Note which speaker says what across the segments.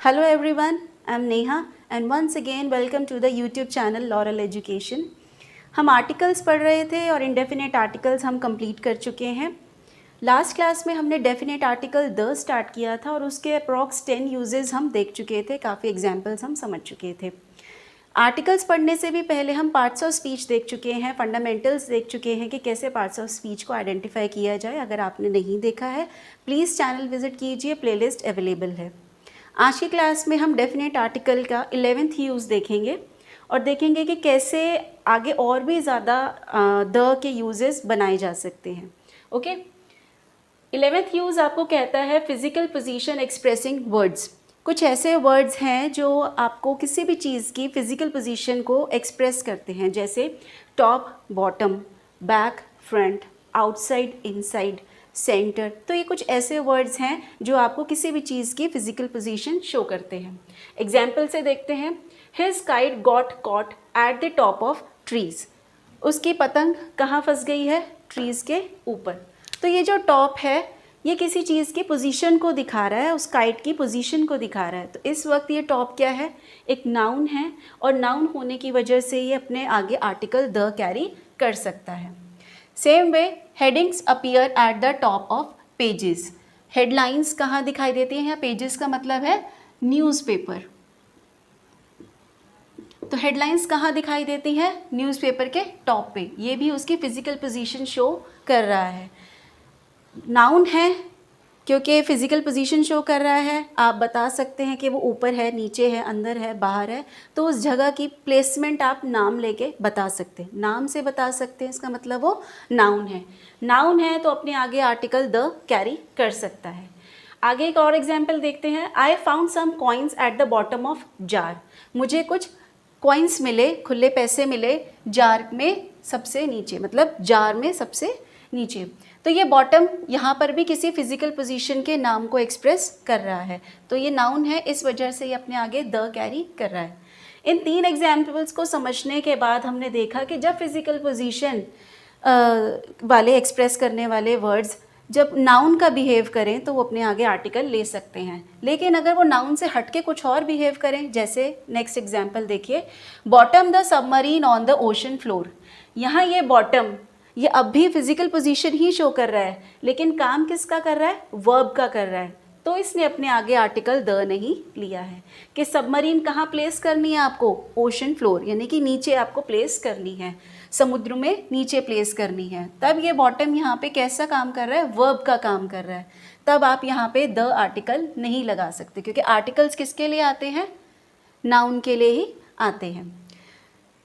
Speaker 1: Hello everyone, I am Neha and once again welcome to the YouTube channel Laurel Education. हम articles पढ़ रहे थे और indefinite articles हम कंप्लीट कर चुके हैं। लास्ट क्लास में हमने डेफिनेट आर्टिकल द स्टार्ट किया था और उसके अप्रॉक्स 10 यूजेस हम देख चुके थे, काफ़ी एग्जांपल्स हम समझ चुके थे। आर्टिकल्स पढ़ने से भी पहले हम पार्ट्स ऑफ स्पीच देख चुके हैं, फंडामेंटल्स देख चुके हैं कि कैसे पार्ट्स ऑफ स्पीच को आइडेंटिफाई किया जाए। अगर आपने नहीं देखा है प्लीज़ चैनल विजिट कीजिए, प्लेलिस्ट अवेलेबल है। आज की क्लास में हम डेफिनेट आर्टिकल का 11th यूज़ देखेंगे और देखेंगे कि कैसे आगे और भी ज़्यादा द के यूजेस बनाए जा सकते हैं। ओके, 11th यूज़ आपको कहता है फिजिकल पोजीशन एक्सप्रेसिंग वर्ड्स। कुछ ऐसे वर्ड्स हैं जो आपको किसी भी चीज़ की फिजिकल पोजीशन को एक्सप्रेस करते हैं, जैसे top, bottom, back, front, outside, inside, centre. तो ये कुछ ऐसे वर्ड्स हैं जो आपको किसी भी चीज़ की फिजिकल पोजीशन शो करते हैं। एग्जाम्पल से देखते हैं। His kite got caught at the top of trees. उसकी पतंग कहाँ फंस गई है? ट्रीज़ के ऊपर। तो ये जो टॉप है ये किसी चीज़ की पोजीशन को दिखा रहा है, उस काइट की पोजीशन को दिखा रहा है। तो इस वक्त ये टॉप क्या है? एक नाउन है और नाउन होने की वजह से ये अपने आगे आर्टिकल द कैरी कर सकता है। Same way headings appear at the top of pages. Headlines कहाँ दिखाई देती हैं? यहाँ पेजेस का मतलब है न्यूज़पेपर। तो हेडलाइंस कहाँ दिखाई देती हैं? न्यूज़पेपर के टॉप पे। ये भी उसकी फिजिकल पोजीशन शो कर रहा है। नाउन है क्योंकि फिजिकल पोजीशन शो कर रहा है। आप बता सकते हैं कि वो ऊपर है, नीचे है, अंदर है, बाहर है। तो उस जगह की प्लेसमेंट आप नाम लेके बता सकते हैं, नाम से बता सकते हैं। इसका मतलब वो नाउन है। नाउन है तो अपने आगे आर्टिकल द कैरी कर सकता है। आगे एक और एग्जाम्पल देखते हैं। I found some coins at the bottom of jar. मुझे कुछ कॉइन्स मिले, खुले पैसे मिले जार में सबसे नीचे, मतलब जार में सबसे नीचे। तो ये बॉटम यहाँ पर भी किसी फिजिकल पोजीशन के नाम को एक्सप्रेस कर रहा है। तो ये नाउन है, इस वजह से ये अपने आगे द कैरी कर रहा है। इन 3 एग्जाम्पल्स को समझने के बाद हमने देखा कि जब फिजिकल पोजीशन वाले एक्सप्रेस करने वाले वर्ड्स जब नाउन का बिहेव करें तो वो अपने आगे आर्टिकल ले सकते हैं। लेकिन अगर वो नाउन से हटके कुछ और बिहेव करें, जैसे नेक्स्ट एग्जाम्पल देखिए, bottom the submarine on the ocean floor. यहाँ ये बॉटम ये अब भी फिजिकल पोजीशन ही शो कर रहा है, लेकिन काम किसका कर रहा है? वर्ब का कर रहा है। तो इसने अपने आगे आर्टिकल द नहीं लिया है कि सबमरीन कहाँ प्लेस करनी है आपको? ओशन फ्लोर, यानी कि नीचे आपको प्लेस करनी है, समुद्र में नीचे प्लेस करनी है। तब ये बॉटम यहाँ पे कैसा काम कर रहा है? वर्ब का काम कर रहा है। तब आप यहाँ पे द आर्टिकल नहीं लगा सकते, क्योंकि आर्टिकल्स किसके लिए आते हैं? नाउन के लिए ही आते हैं।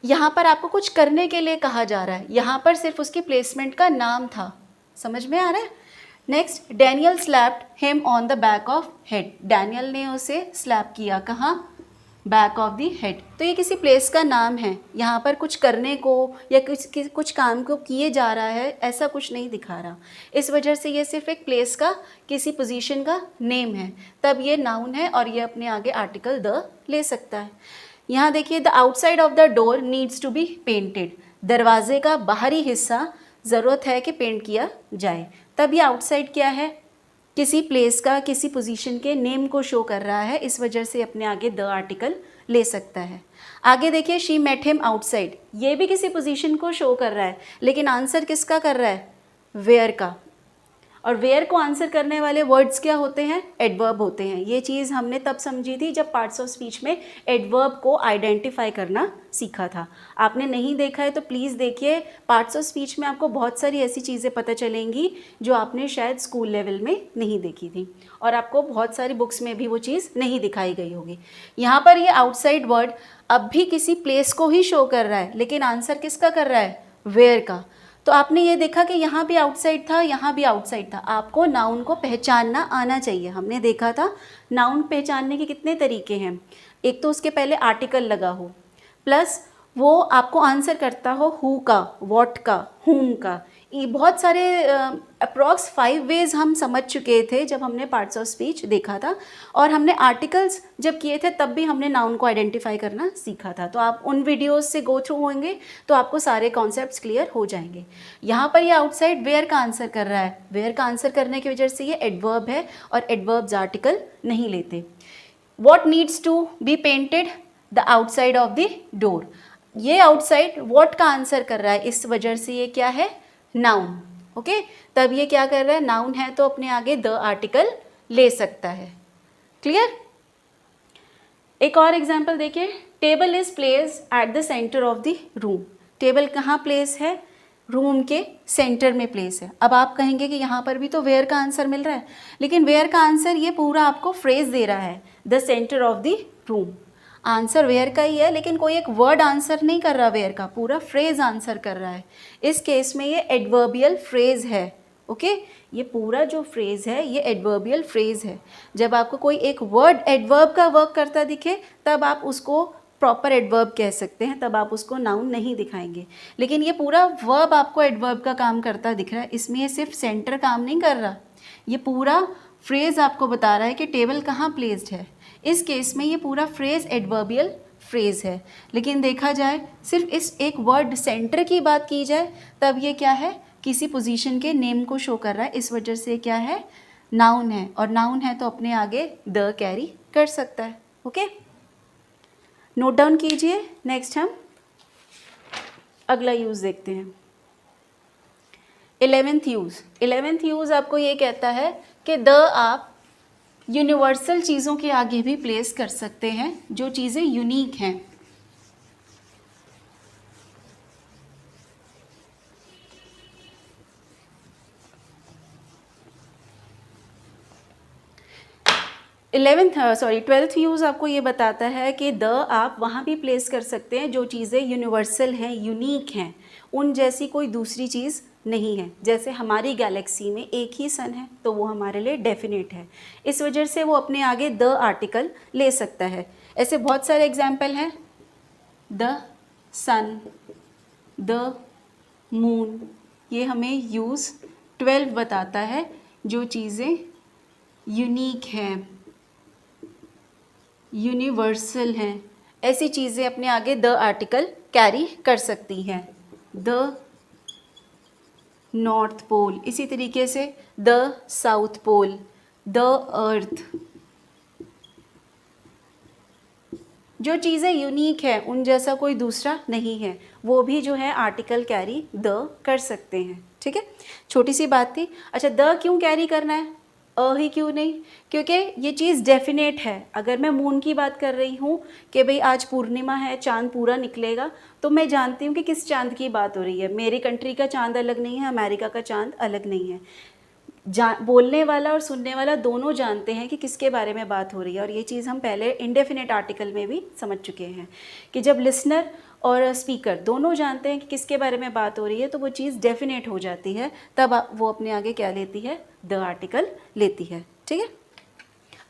Speaker 1: यहाँ पर आपको कुछ करने के लिए कहा जा रहा है, यहाँ पर सिर्फ उसकी प्लेसमेंट का नाम था। समझ में आ रहा है? Next, Daniel slapped him on the back of head. Daniel ने उसे स्लैप किया, कहाँ? Back of the head. तो ये किसी प्लेस का नाम है, यहाँ पर कुछ करने को या कुछ काम को किए जा रहा है ऐसा कुछ नहीं दिखा रहा। इस वजह से ये सिर्फ एक प्लेस का, किसी पोजीशन का नेम है। तब ये नाउन है और ये अपने आगे आर्टिकल द ले सकता है। यहाँ देखिए, the outside of the door needs to be painted. दरवाजे का बाहरी हिस्सा ज़रूरत है कि पेंट किया जाए। तब ये आउटसाइड क्या है? किसी प्लेस का, किसी पोजीशन के नेम को शो कर रहा है। इस वजह से अपने आगे द आर्टिकल ले सकता है। आगे देखिए, शी मेट हिम आउटसाइड। ये भी किसी पोजीशन को शो कर रहा है, लेकिन आंसर किसका कर रहा है? वेयर का। और वेयर को आंसर करने वाले वर्ड्स क्या होते हैं? एडवर्ब होते हैं। ये चीज़ हमने तब समझी थी जब पार्ट्स ऑफ स्पीच में एडवर्ब को आइडेंटिफाई करना सीखा था। आपने नहीं देखा है तो प्लीज़ देखिए। पार्ट्स ऑफ स्पीच में आपको बहुत सारी ऐसी चीज़ें पता चलेंगी जो आपने शायद स्कूल लेवल में नहीं देखी थी, और आपको बहुत सारी बुक्स में भी वो चीज़ नहीं दिखाई गई होगी। यहाँ पर ये आउटसाइड वर्ड अब भी किसी प्लेस को ही शो कर रहा है, लेकिन आंसर किसका कर रहा है? वेयर का। तो आपने ये देखा कि यहाँ भी आउटसाइड था, यहाँ भी आउटसाइड था। आपको नाउन को पहचानना आना चाहिए। हमने देखा था नाउन पहचानने के कितने तरीके हैं। एक तो उसके पहले आर्टिकल लगा हो, प्लस वो आपको आंसर करता हो हु का, व्हाट का, हुम का। ये बहुत सारे अप्रॉक्स 5 वेज हम समझ चुके थे जब हमने पार्ट्स ऑफ स्पीच देखा था, और हमने आर्टिकल्स जब किए थे तब भी हमने नाउन को आइडेंटिफाई करना सीखा था। तो आप उन वीडियोस से गो थ्रू होंगे तो आपको सारे कॉन्सेप्ट्स क्लियर हो जाएंगे। यहाँ पर ये आउटसाइड वेयर का आंसर कर रहा है। वेयर का आंसर करने की वजह से ये एडवर्ब है और एडवर्ब्स आर्टिकल नहीं लेते। what needs to be painted? the outside of the door. ये आउटसाइड what का आंसर कर रहा है, इस वजह से ये क्या है, नाउन. ओके, तब ये क्या कर रहा है, नाउन है तो अपने आगे द आर्टिकल ले सकता है. क्लियर. एक और एग्जाम्पल देखिए. Table is place at the centre of the room. Table कहाँ प्लेस है, रूम के सेंटर में प्लेस है. अब आप कहेंगे कि यहाँ पर भी तो वेयर का आंसर मिल रहा है, लेकिन वेयर का आंसर ये पूरा आपको फ्रेज दे रहा है, the centre of the room. Answer where का ही है, लेकिन कोई एक वर्ड आंसर नहीं कर रहा वेयर का, पूरा फ्रेज आंसर कर रहा है. इस केस में ये एडवर्बियल फ्रेज है. ओके, ये पूरा जो फ्रेज है ये एडवर्बियल फ्रेज है. जब आपको कोई एक वर्ड एडवर्ब का वर्क करता दिखे तब आप उसको प्रॉपर एडवर्ब कह सकते हैं, तब आप उसको नाउन नहीं दिखाएंगे. लेकिन ये पूरा वर्ब आपको एडवर्ब का काम करता दिख रहा है, इसमें ये सिर्फ सेंटर काम नहीं कर रहा, ये पूरा फ्रेज आपको बता रहा है कि टेबल कहाँ प्लेस्ड है. इस केस में ये पूरा फ्रेज एडवर्बियल फ्रेज है. लेकिन देखा जाए सिर्फ इस एक वर्ड सेंटर की बात की जाए तब ये क्या है, किसी पोजीशन के नेम को शो कर रहा है, इस वजह से क्या है, नाउन है. और नाउन है तो अपने आगे द कैरी कर सकता है. ओके, नोट डाउन कीजिए. नेक्स्ट हम अगला यूज़ देखते हैं. 11th use. 11th यूज़ आपको ये कहता है कि द आप यूनिवर्सल चीज़ों के आगे भी प्लेस कर सकते हैं जो चीज़ें यूनिक हैं. ट्वेल्थ यूज़ आपको ये बताता है कि द आप वहाँ भी प्लेस कर सकते हैं जो चीज़ें यूनिवर्सल हैं, यूनिक हैं, उन जैसी कोई दूसरी चीज़ नहीं है. जैसे हमारी गैलेक्सी में एक ही सन है तो वो हमारे लिए डेफिनेट है, इस वजह से वो अपने आगे द आर्टिकल ले सकता है. ऐसे बहुत सारे एग्जाम्पल हैं. द सन, द मून, ये हमें यूज़ 12 बताता है जो चीज़ें यूनिक हैं, यूनिवर्सल हैं, ऐसी चीज़ें अपने आगे द आर्टिकल कैरी कर सकती हैं. द नॉर्थ पोल, इसी तरीके से the south pole, the earth. जो चीज़ें यूनिक है उन जैसा कोई दूसरा नहीं है, वो भी जो है आर्टिकल कैरी द कर सकते हैं. ठीक है, छोटी सी बात थी. अच्छा, द क्यों कैरी करना है, अ ही क्यों नहीं, क्योंकि ये चीज़ डेफिनेट है. अगर मैं मून की बात कर रही हूँ कि भाई आज पूर्णिमा है, चांद पूरा निकलेगा, तो मैं जानती हूँ कि किस चांद की बात हो रही है. मेरी कंट्री का चांद अलग नहीं है, अमेरिका का चांद अलग नहीं है. बोलने वाला और सुनने वाला दोनों जानते हैं कि किसके बारे में बात हो रही है. और ये चीज़ हम पहले इंडेफिनेट आर्टिकल में भी समझ चुके हैं कि जब लिसनर और स्पीकर दोनों जानते हैं कि किसके बारे में बात हो रही है तो वो चीज़ डेफिनेट हो जाती है, तब वो अपने आगे क्या लेती है, द आर्टिकल लेती है. ठीक है.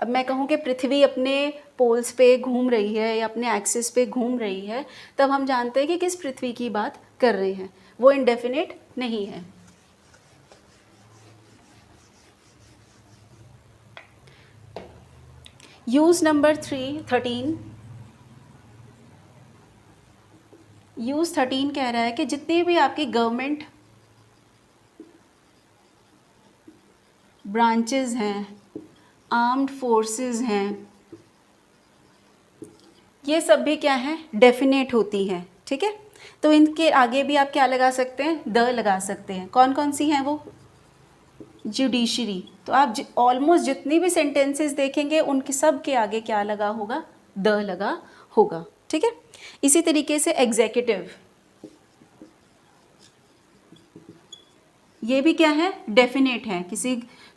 Speaker 1: अब मैं कहूँ कि पृथ्वी अपने पोल्स पे घूम रही है या अपने एक्सिस पे घूम रही है, तब हम जानते हैं कि किस पृथ्वी की बात कर रहे हैं, वो इंडेफिनेट नहीं है. Use number 13. यूज़ 13 कह रहा है कि जितने भी आपकी गवर्नमेंट ब्रांचेस हैं, आर्म्ड फोर्सेस हैं, ये सब भी क्या है, डेफिनेट होती हैं. ठीक है, तो इनके आगे भी आप क्या लगा सकते हैं, द लगा सकते हैं. कौन कौन सी हैं वो, जुडिशरी. तो आप ऑलमोस्ट जितनी भी सेंटेंसेस देखेंगे उनके सब के आगे क्या लगा होगा, द लगा होगा. ठीक है. इसी तरीके से एग्जीक्यूटिव, ये भी क्या है, डेफिनेट है.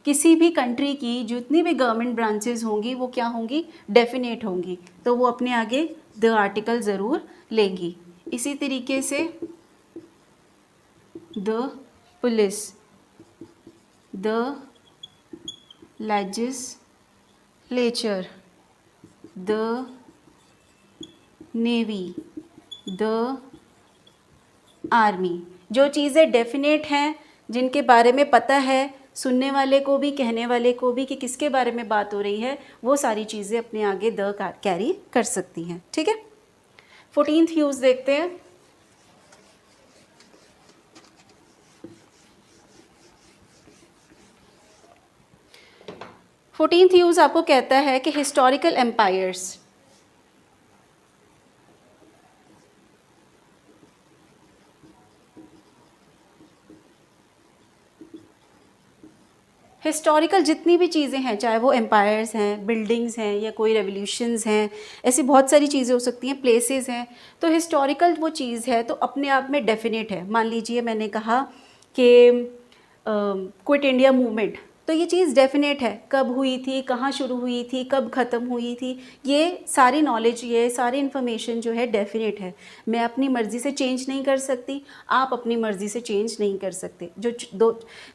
Speaker 1: किसी भी कंट्री की जितनी भी गवर्नमेंट ब्रांचेस होंगी वो क्या होंगी, डेफिनेट होंगी, तो वो अपने आगे द आर्टिकल ज़रूर लेंगी. इसी तरीके से the police, the legislature, the navy, the army. जो चीज़ें डेफिनेट हैं, जिनके बारे में पता है सुनने वाले को भी, कहने वाले को भी कि किसके बारे में बात हो रही है, वो सारी चीज़ें अपने आगे द कैरी कर सकती हैं. ठीक है. 14th यूज़ देखते हैं. 14th यूज़ आपको कहता है कि हिस्टोरिकल एम्पायर्स, हिस्टोरिकल जितनी भी चीज़ें हैं, चाहे वो एम्पायर्स हैं, बिल्डिंग्स हैं, या कोई रेवोल्यूशंस हैं, ऐसी बहुत सारी चीज़ें हो सकती हैं, प्लेसेस हैं, तो हिस्टोरिकल वो चीज़ है तो अपने आप में डेफिनेट है। मान लीजिए मैंने कहा कि क्विट इंडिया मूवमेंट, तो ये चीज़ डेफिनेट है, कब हुई थी, कहाँ शुरू हुई थी, कब ख़त्म हुई थी, ये सारी नॉलेज, ये सारी इन्फॉर्मेशन जो है डेफिनेट है। मैं अपनी मर्ज़ी से चेंज नहीं कर सकती, आप अपनी मर्ज़ी से चेंज नहीं कर सकते।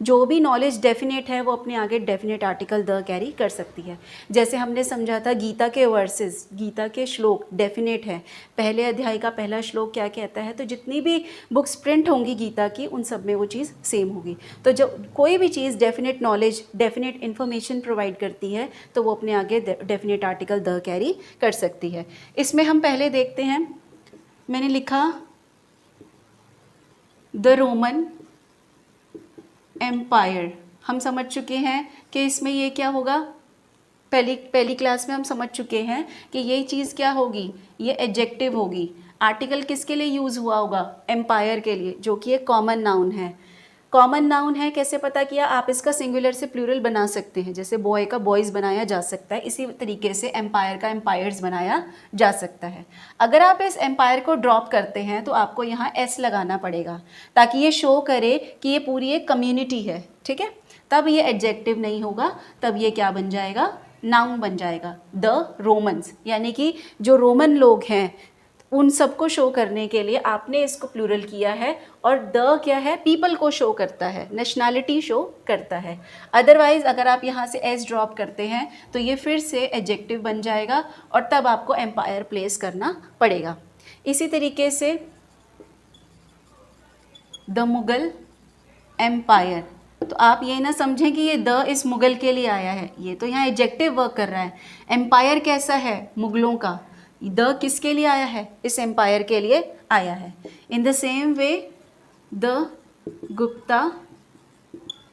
Speaker 1: जो भी नॉलेज डेफिनेट है वो अपने आगे डेफिनेट आर्टिकल द कैरी कर सकती है। जैसे हमने समझा था गीता के वर्सेस, गीता के श्लोक डेफिनेट है, पहले अध्याय का पहला श्लोक क्या कहता है, तो जितनी भी बुक्स प्रिंट होंगी गीता की उन सब में वो चीज़ सेम होगी। तो जब कोई भी चीज़ definite knowledge, definite information provide करती है तो वो अपने आगे डेफिनेट आर्टिकल द कैरी कर सकती है। इसमें हम पहले देखते हैं, मैंने लिखा द रोमन एम्पायर, हम समझ चुके हैं कि इसमें ये क्या होगा, पहली क्लास में हम समझ चुके हैं कि ये चीज़ क्या होगी, ये एडजेक्टिव होगी। आर्टिकल किसके लिए यूज़ हुआ होगा, एम्पायर के लिए, जो कि एक कॉमन नाउन है। कॉमन नाउन है, कैसे पता किया, आप इसका सिंगुलर से प्लूरल बना सकते हैं, जैसे बॉय का बॉयज़ बनाया जा सकता है, इसी तरीके से एम्पायर का एम्पायर्स बनाया जा सकता है। अगर आप इस एम्पायर को ड्रॉप करते हैं तो आपको यहाँ एस लगाना पड़ेगा ताकि ये शो करे कि ये पूरी एक कम्युनिटी है, ठीक है, तब ये एडजेक्टिव नहीं होगा, तब ये क्या बन जाएगा, नाउन बन जाएगा। द रोमन्स, यानी कि जो रोमन लोग हैं उन सबको शो करने के लिए आपने इसको प्लूरल किया है, और द क्या है, पीपल को शो करता है, नेशनैलिटी शो करता है। अदरवाइज़ अगर आप यहाँ से एस ड्रॉप करते हैं तो ये फिर से एडजेक्टिव बन जाएगा और तब आपको एम्पायर प्लेस करना पड़ेगा। इसी तरीके से द मुगल एम्पायर, तो आप ये ना समझें कि ये द इस मुगल के लिए आया है, ये तो यहाँ एडजेक्टिव वर्क कर रहा है। एम्पायर कैसा है, मुगलों का, द किसके लिए आया है, इस एम्पायर के लिए आया है। In the same way the Gupta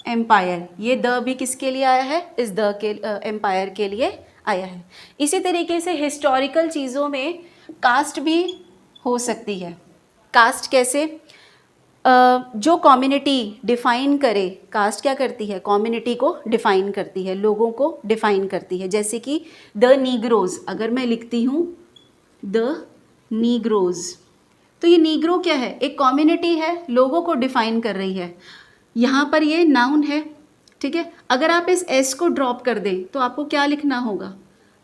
Speaker 1: empire, ये द भी किसके लिए आया है, इस द के एम्पायर के लिए आया है। इसी तरीके से हिस्टोरिकल चीज़ों में कास्ट भी हो सकती है। कास्ट कैसे, जो कम्युनिटी डिफ़ाइन करे, कास्ट क्या करती है, कम्युनिटी को डिफ़ाइन करती है, लोगों को डिफ़ाइन करती है। जैसे कि द नीग्रोज़, अगर मैं लिखती हूँ द नीग्रोज़, तो ये नीग्रो क्या है, एक कम्युनिटी है, लोगों को डिफ़ाइन कर रही है। यहाँ पर ये नाउन है, ठीक है। अगर आप इस एस को ड्रॉप कर दें तो आपको क्या लिखना होगा,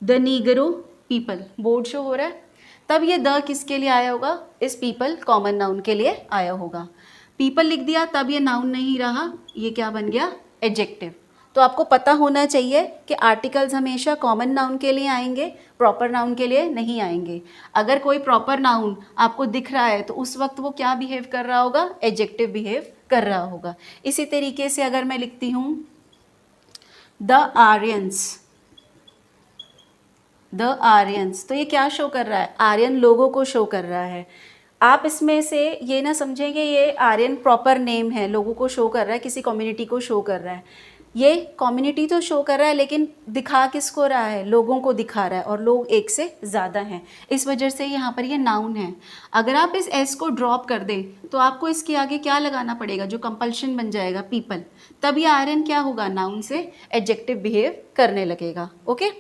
Speaker 1: the Negro people, board show हो रहा है, तब ये द किसके लिए आया होगा, इस पीपल कॉमन नाउन के लिए आया होगा। पीपल लिख दिया तब ये नाउन नहीं रहा, ये क्या बन गया, एडजेक्टिव। तो आपको पता होना चाहिए कि आर्टिकल्स हमेशा कॉमन नाउन के लिए आएंगे, प्रॉपर नाउन के लिए नहीं आएंगे। अगर कोई प्रॉपर नाउन आपको दिख रहा है तो उस वक्त वो क्या बिहेव कर रहा होगा, एडजेक्टिव बिहेव कर रहा होगा। इसी तरीके से अगर मैं लिखती हूँ द आर्यंस, द आर्यंस, तो ये क्या शो कर रहा है, आर्यन लोगों को शो कर रहा है। आप इसमें से ये ना समझेंगे ये आर्यन प्रॉपर नेम है, लोगों को शो कर रहा है, किसी कम्युनिटी को शो कर रहा है। ये कम्युनिटी तो शो कर रहा है लेकिन दिखा किसको रहा है, लोगों को दिखा रहा है, और लोग एक से ज़्यादा हैं, इस वजह से यहाँ पर ये नाउन है। अगर आप इस एस को ड्रॉप कर दें तो आपको इसके आगे क्या लगाना पड़ेगा, जो कंपल्शन बन जाएगा, पीपल, तब ये आर्यन क्या होगा, नाउन से एडजेक्टिव बिहेव करने लगेगा। ओके,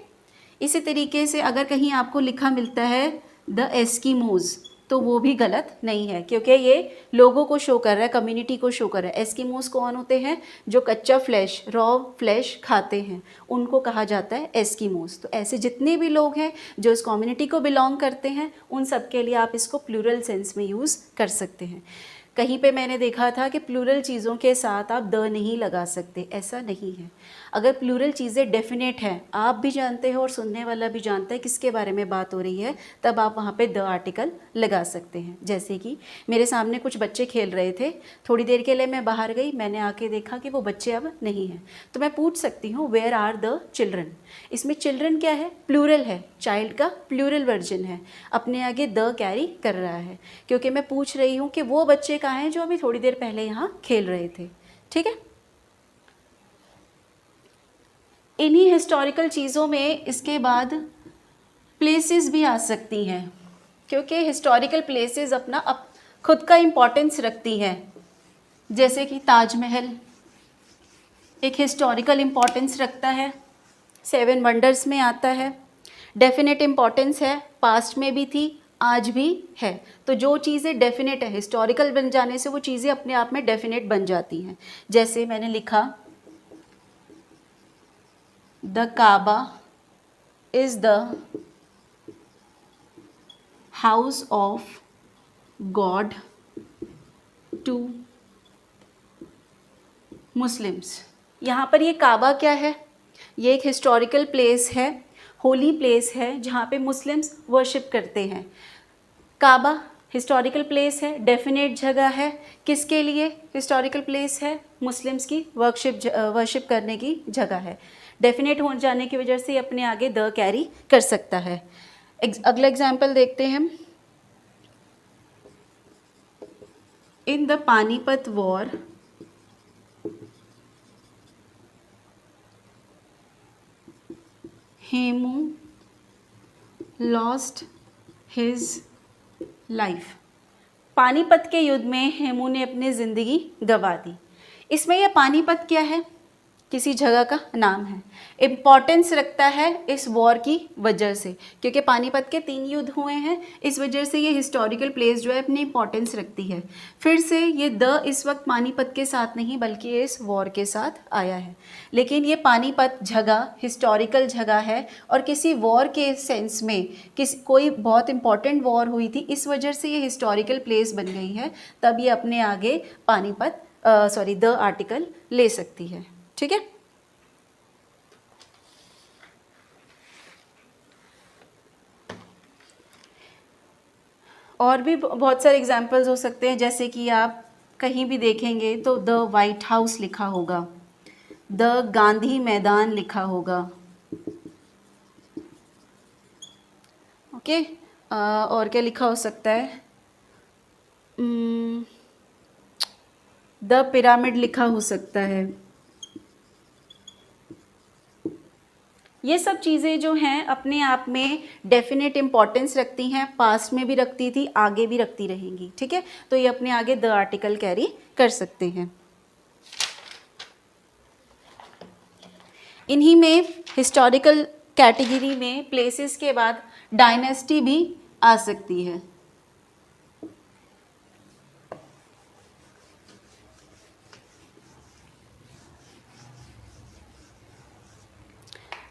Speaker 1: इसी तरीके से अगर कहीं आपको लिखा मिलता है द एस्कीमोज़, तो वो भी गलत नहीं है, क्योंकि ये लोगों को शो कर रहा है, कम्युनिटी को शो कर रहा है। एस्कीमोस कौन होते हैं, जो कच्चा फ्लैश, रॉ फ्लैश खाते हैं, उनको कहा जाता है एस्कीमोस। तो ऐसे जितने भी लोग हैं जो इस कम्युनिटी को बिलोंग करते हैं, उन सब के लिए आप इसको प्लूरल सेंस में यूज़ कर सकते हैं। कहीं पे मैंने देखा था कि प्लूरल चीज़ों के साथ आप द नहीं लगा सकते, ऐसा नहीं है। अगर प्लूरल चीज़ें डेफिनेट हैं, आप भी जानते हो और सुनने वाला भी जानता है किसके बारे में बात हो रही है, तब आप वहाँ पे द आर्टिकल लगा सकते हैं। जैसे कि मेरे सामने कुछ बच्चे खेल रहे थे, थोड़ी देर के लिए मैं बाहर गई, मैंने आके देखा कि वो बच्चे अब नहीं हैं, तो मैं पूछ सकती हूँ वेयर आर द चिल्ड्रन। इसमें चिल्ड्रन क्या है, प्लूरल है, चाइल्ड का प्लूरल वर्जन है, अपने आगे द कैरी कर रहा है, क्योंकि मैं पूछ रही हूँ कि वो बच्चे कहाँ हैं जो अभी थोड़ी देर पहले यहाँ खेल रहे थे। ठीक है, इन्हीं हिस्टोरिकल चीज़ों में इसके बाद प्लेसेस भी आ सकती हैं, क्योंकि हिस्टोरिकल प्लेसेस अपना खुद का इम्पोर्टेंस रखती हैं। जैसे कि ताजमहल एक हिस्टोरिकल इम्पोर्टेंस रखता है, 7 वंडर्स में आता है, डेफिनेट इम्पोर्टेंस है, पास्ट में भी थी, आज भी है। तो जो चीज़ें डेफिनेट है, हिस्टोरिकल बन जाने से वो चीज़ें अपने आप में डेफिनेट बन जाती हैं। जैसे मैंने लिखा, the Kaaba is the house of God to Muslims. यहाँ पर ये काबा क्या है? ये एक हिस्टोरिकल प्लेस है, होली प्लेस है, जहाँ पे मुस्लिम्स वर्शिप करते हैं। काबा हिस्टोरिकल प्लेस है, डेफिनेट जगह है। किसके लिए हिस्टोरिकल प्लेस है? मुस्लिम्स की वर्शिप करने की जगह है। डेफिनेट हो जाने की वजह से अपने आगे द कैरी कर सकता है। अगला एग्जाम्पल देखते हैं हम। In the Panipat war Hemu lost his life. Panipat के युद्ध में हेमू ने अपनी ज़िंदगी गंवा दी। इसमें यह पानीपत क्या है? किसी जगह का नाम है। इम्पॉर्टेंस रखता है इस वॉर की वजह से, क्योंकि पानीपत के 3 युद्ध हुए हैं, इस वजह से ये हिस्टोरिकल प्लेस जो है अपनी इम्पॉर्टेंस रखती है। फिर से ये द इस वक्त पानीपत के साथ नहीं बल्कि ये इस वॉर के साथ आया है, लेकिन ये पानीपत जगह हिस्टोरिकल जगह है और किसी वॉर के सेंस में कोई बहुत इंपॉर्टेंट वॉर हुई थी, इस वजह से ये हिस्टोरिकल प्लेस बन गई है। तब ये अपने आगे पानीपत द आर्टिकल ले सकती है। ठीक है। और भी बहुत सारे एग्जाम्पल्स हो सकते हैं, जैसे कि आप कहीं भी देखेंगे तो द वाइट हाउस लिखा होगा, द गांधी मैदान लिखा होगा। ओके। और क्या लिखा हो सकता है? द पिरामिड लिखा हो सकता है। ये सब चीज़ें जो हैं अपने आप में डेफिनेट इम्पॉर्टेंस रखती हैं, पास्ट में भी रखती थी, आगे भी रखती रहेंगी। ठीक है, तो ये अपने आगे द आर्टिकल कैरी कर सकते हैं। इन्हीं में हिस्टोरिकल कैटेगरी में प्लेसेस के बाद डायनेस्टी भी आ सकती है।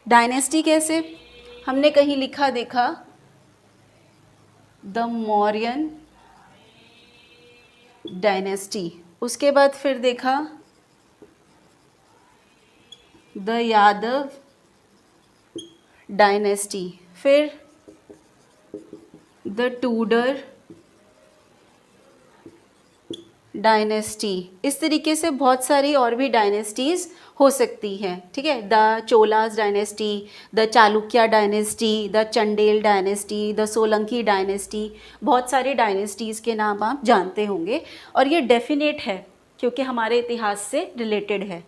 Speaker 1: डायनेस्टी कैसे? हमने कहीं लिखा देखा, द मौर्यन डायनेस्टी। उसके बाद फिर देखा द यादव डायनेस्टी, फिर द टूडर डायनेस्टी। इस तरीके से बहुत सारी और भी डायनेस्टीज़ हो सकती हैं। ठीक है, the Cholas dynasty, the Chalukya dynasty, the Chandel dynasty, the Solanki dynasty, बहुत सारी डायनेस्टीज़ के नाम आप जानते होंगे और ये डेफिनेट है क्योंकि हमारे इतिहास से रिलेटेड है।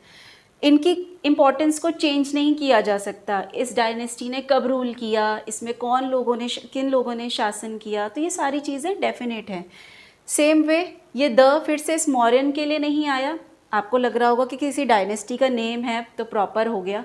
Speaker 1: इनकी इम्पोर्टेंस को चेंज नहीं किया जा सकता। इस डायनेस्टी ने कब रूल किया, इसमें किन लोगों ने शासन किया, तो ये सारी चीज़ें डेफिनेट हैं। सेम वे ये द फिर से इस मौर्यन के लिए नहीं आया। आपको लग रहा होगा कि किसी डायनेस्टी का नेम है तो प्रॉपर हो गया।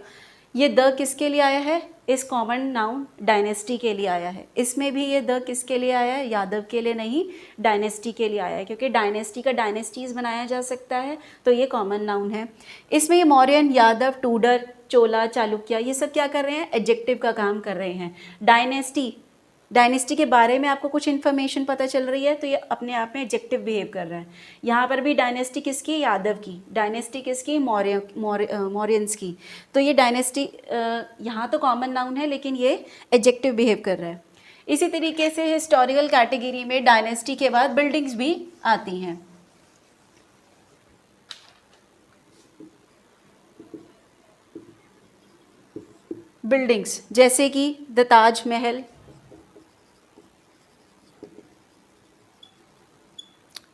Speaker 1: ये द किसके लिए आया है? इस कॉमन नाउन डायनेस्टी के लिए आया है। इसमें भी ये द किसके लिए आया है? यादव के लिए नहीं, डायनेस्टी के लिए आया है, क्योंकि डायनेस्टी का डायनेस्टीज बनाया जा सकता है, तो ये कॉमन नाउन है। इसमें ये मौर्यन, यादव, टूडर, चोला, चालुक्य, ये सब क्या कर रहे हैं? एडजेक्टिव का काम कर रहे हैं। डायनेस्टी के बारे में आपको कुछ इन्फॉर्मेशन पता चल रही है तो ये अपने आप में एडजेक्टिव बिहेव कर रहा है। यहाँ पर भी डायनेस्टी किसकी? यादव की। डायनेस्टी किसकी? मौर्यंस की। तो ये डायनेस्टी यहाँ तो कॉमन नाउन है लेकिन ये एडजेक्टिव बिहेव कर रहा है। इसी तरीके से हिस्टोरिकल कैटेगरी में डायनेस्टी के बाद बिल्डिंग्स भी आती हैं। बिल्डिंग्स जैसे कि द ताजमहल,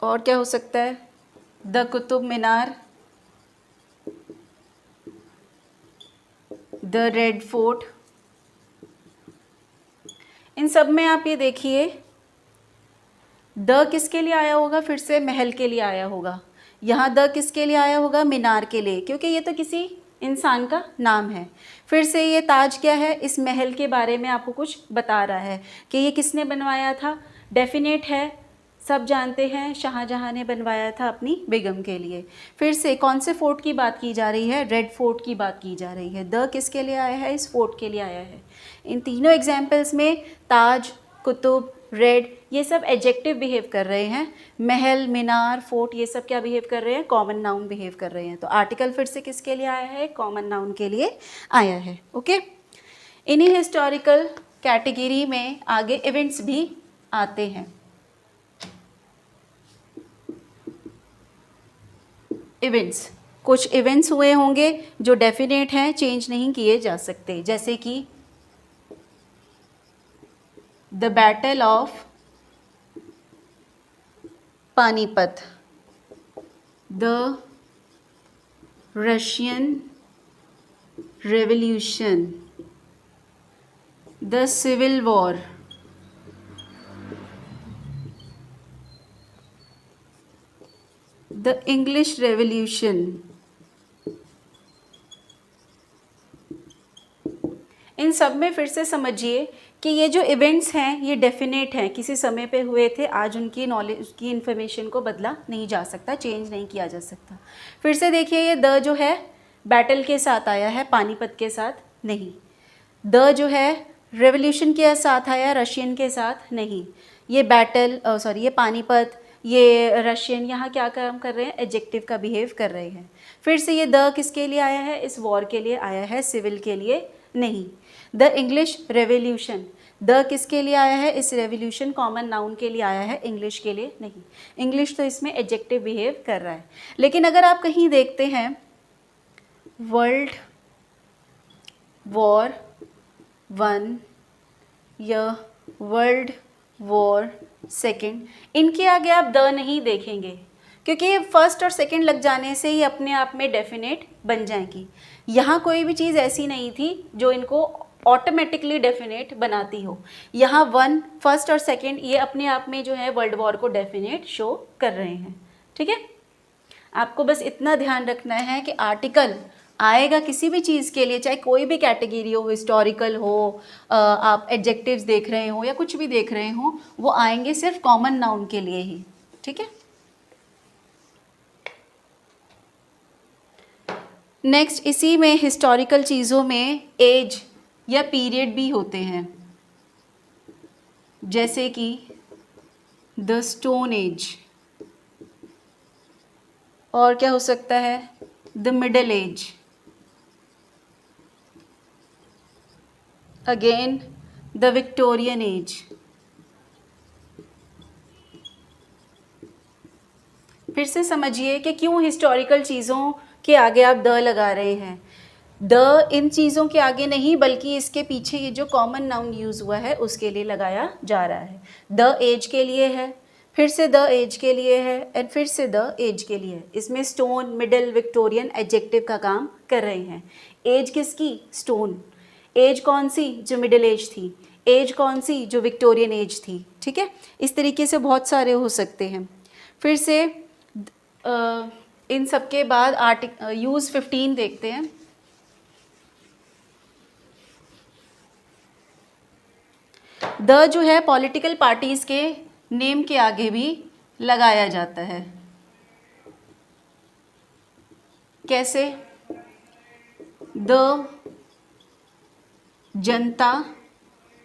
Speaker 1: और क्या हो सकता है? The Qutub Minar, the red fort. इन सब में आप ये देखिए द किसके लिए आया होगा, फिर से महल के लिए आया होगा। यहाँ द किसके लिए आया होगा, मीनार के लिए, क्योंकि ये तो किसी इंसान का नाम है। फिर से ये ताज क्या है, इस महल के बारे में आपको कुछ बता रहा है कि ये किसने बनवाया था, डेफिनेट है, सब जानते हैं शाहजहां ने बनवाया था अपनी बेगम के लिए। फिर से कौन से फोर्ट की बात की जा रही है, रेड फोर्ट की बात की जा रही है। द किसके लिए आया है, इस फोर्ट के लिए आया है। इन तीनों एग्जाम्पल्स में ताज, कुतुब, रेड, ये सब एडजेक्टिव बिहेव कर रहे हैं। महल, मीनार, फोर्ट, ये सब क्या बिहेव कर रहे हैं, कॉमन नाउन बिहेव कर रहे हैं। तो आर्टिकल फिर से किसके लिए आया है, कॉमन नाउन के लिए आया है। ओके, इन्हीं हिस्टोरिकल कैटेगरी में आगे इवेंट्स भी आते हैं। इवेंट्स, कुछ इवेंट्स हुए होंगे जो डेफिनेट हैं, चेंज नहीं किए जा सकते, जैसे कि the battle of Panipat, the Russian revolution, the civil war, the English revolution. इन सब में फिर से समझिए कि ये जो इवेंट्स हैं ये डेफिनेट हैं, किसी समय पे हुए थे, आज उनकी नॉलेज की इन्फॉर्मेशन को बदला नहीं जा सकता, चेंज नहीं किया जा सकता। फिर से देखिए ये द जो है बैटल के साथ आया है, पानीपत के साथ नहीं। द जो है रेवोल्यूशन के साथ आया, रशियन के साथ नहीं। ये बैटल ये पानीपत, ये रशियन, यहाँ क्या काम कर रहे हैं, एडजेक्टिव का बिहेव कर रहे हैं। फिर से ये द किसके लिए आया है, इस वॉर के लिए आया है, सिविल के लिए नहीं। द इंग्लिश रेवोल्यूशन, द किसके लिए आया है, इस रेवोल्यूशन कॉमन नाउन के लिए आया है, इंग्लिश के लिए नहीं। इंग्लिश तो इसमें एडजेक्टिव बिहेव कर रहा है। लेकिन अगर आप कहीं देखते हैं वर्ल्ड वॉर 1 या वर्ल्ड वॉर 2, इनके आगे आप द नहीं देखेंगे, क्योंकि ये फर्स्ट और सेकंड लग जाने से ही अपने आप में डेफिनेट बन जाएंगी। यहाँ कोई भी चीज़ ऐसी नहीं थी जो इनको ऑटोमेटिकली डेफिनेट बनाती हो। यहाँ 1 फर्स्ट और सेकंड ये अपने आप में जो है वर्ल्ड वॉर को डेफिनेट शो कर रहे हैं। ठीक है, आपको बस इतना ध्यान रखना है कि आर्टिकल आएगा किसी भी चीज़ के लिए, चाहे कोई भी कैटेगरी हो, हिस्टोरिकल हो, आप एडजेक्टिव्स देख रहे हो या कुछ भी देख रहे हो, वो आएंगे सिर्फ कॉमन नाउन के लिए ही। ठीक है, नेक्स्ट इसी में हिस्टोरिकल चीज़ों में एज या पीरियड भी होते हैं, जैसे कि द स्टोन एज, और क्या हो सकता है, the middle age, again the Victorian age. फिर से समझिए कि क्यों हिस्टोरिकल चीज़ों के आगे आप द लगा रहे हैं। द इन चीज़ों के आगे नहीं, बल्कि इसके पीछे ये जो कॉमन नाउन यूज़ हुआ है उसके लिए लगाया जा रहा है। द एज के लिए है, फिर से द एज के लिए है, एंड फिर से द एज के लिए है। इसमें स्टोन, मिडल, विक्टोरियन एडजेक्टिव का काम कर रहे हैं। एज किसकी, स्टोन। एज कौन सी, जो मिडिल एज थी। एज कौन सी, जो विक्टोरियन एज थी। ठीक है, इस तरीके से बहुत सारे हो सकते हैं। फिर से इन सब के बाद यूज़ 15 देखते हैं। द जो है पॉलिटिकल पार्टीज़ के नेम के आगे भी लगाया जाता है। कैसे, द जनता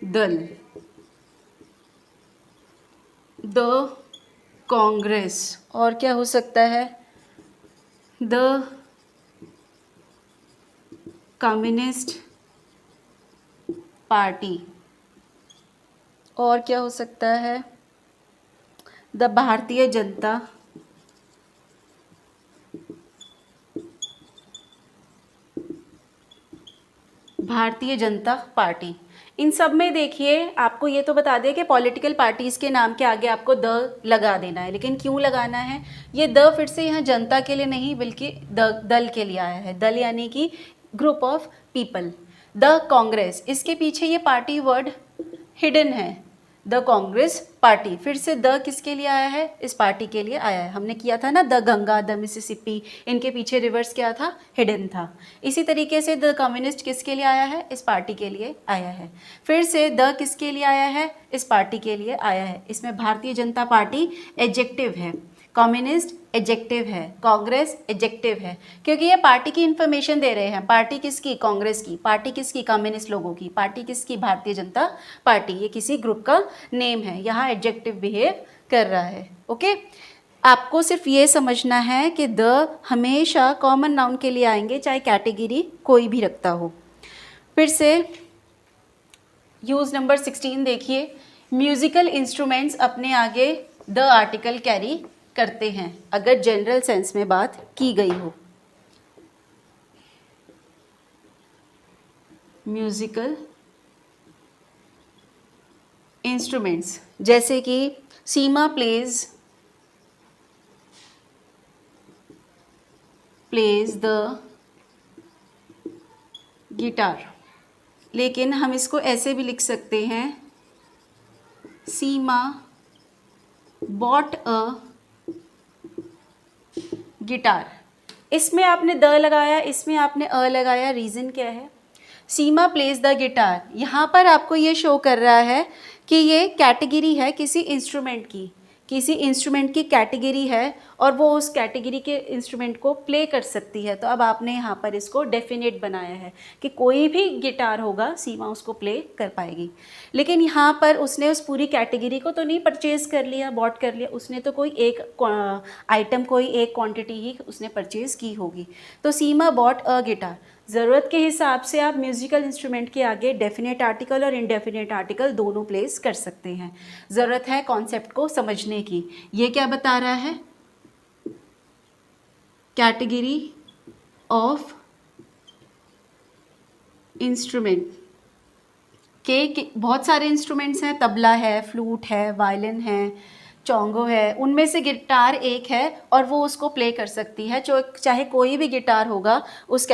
Speaker 1: दल, द कांग्रेस, और क्या हो सकता है, द कम्युनिस्ट पार्टी, और क्या हो सकता है, द भारतीय जनता पार्टी। इन सब में देखिए, आपको ये तो बता दें कि पॉलिटिकल पार्टीज़ के नाम के आगे आपको द लगा देना है, लेकिन क्यों लगाना है, ये द फिर से यहाँ जनता के लिए नहीं बल्कि दल के लिए आया है। दल यानी कि group of people. The Congress, इसके पीछे ये पार्टी वर्ड हिडन है, द कांग्रेस पार्टी। फिर से द किसके लिए आया है? इस पार्टी के लिए आया है। हमने किया था ना द गंगा, द मिसिसिपी, इनके पीछे रिवर्स क्या था? हिडन था। इसी तरीके से द कम्युनिस्ट किसके लिए आया है? इस पार्टी के लिए आया है। फिर से द किसके लिए आया है? इस पार्टी के लिए आया है। इसमें भारतीय जनता पार्टी एडजेक्टिव है, कम्युनिस्ट एडजेक्टिव है, कांग्रेस एडजेक्टिव है, क्योंकि ये पार्टी की इन्फॉर्मेशन दे रहे हैं। पार्टी किसकी? कांग्रेस की। पार्टी किसकी? कम्युनिस्ट लोगों की। पार्टी किसकी? भारतीय जनता पार्टी। ये किसी ग्रुप का नेम है, यहाँ एडजेक्टिव बिहेव कर रहा है। ओके, आपको सिर्फ ये समझना है कि द हमेशा कॉमन नाउन के लिए आएंगे, चाहे कैटेगरी कोई भी रखता हो। फिर से यूज नंबर 16 देखिए, म्यूजिकल इंस्ट्रूमेंट्स अपने आगे द आर्टिकल कैरी करते हैं अगर जनरल सेंस में बात की गई हो। म्यूजिकल इंस्ट्रूमेंट्स जैसे कि सीमा प्लेज द गिटार, लेकिन हम इसको ऐसे भी लिख सकते हैं, सीमा बॉट अ गिटार। इसमें आपने द लगाया, इसमें आपने अ लगाया, रीज़न क्या है? सीमा प्लेज द गिटार, यहाँ पर आपको ये शो कर रहा है कि ये कैटेगरी है किसी इंस्ट्रूमेंट की, किसी इंस्ट्रूमेंट की कैटेगरी है और वो उस कैटेगरी के इंस्ट्रूमेंट को प्ले कर सकती है। तो अब आपने यहाँ पर इसको डेफिनेट बनाया है कि कोई भी गिटार होगा सीमा उसको प्ले कर पाएगी। लेकिन यहाँ पर उसने उस पूरी कैटेगरी को तो नहीं परचेज़ कर लिया, बॉट कर लिया, उसने तो कोई एक आइटम, कोई एक क्वांटिटी ही उसने परचेज़ की होगी। तो सीमा बॉट अ गिटार, ज़रूरत के हिसाब से आप म्यूज़िकल इंस्ट्रूमेंट के आगे डेफिनेट आर्टिकल और इनडेफिनेट आर्टिकल दोनों प्लेस कर सकते हैं। ज़रूरत है कॉन्सेप्ट को समझने की। ये क्या बता रहा है? कैटेगरी ऑफ इंस्ट्रूमेंट के बहुत सारे इंस्ट्रूमेंट्स हैं, तबला है, फ्लूट है, वायलिन है, चोंगो है, उनमें से गिटार एक है और वो उसको प्ले कर सकती है। चाहे कोई भी गिटार होगा, उस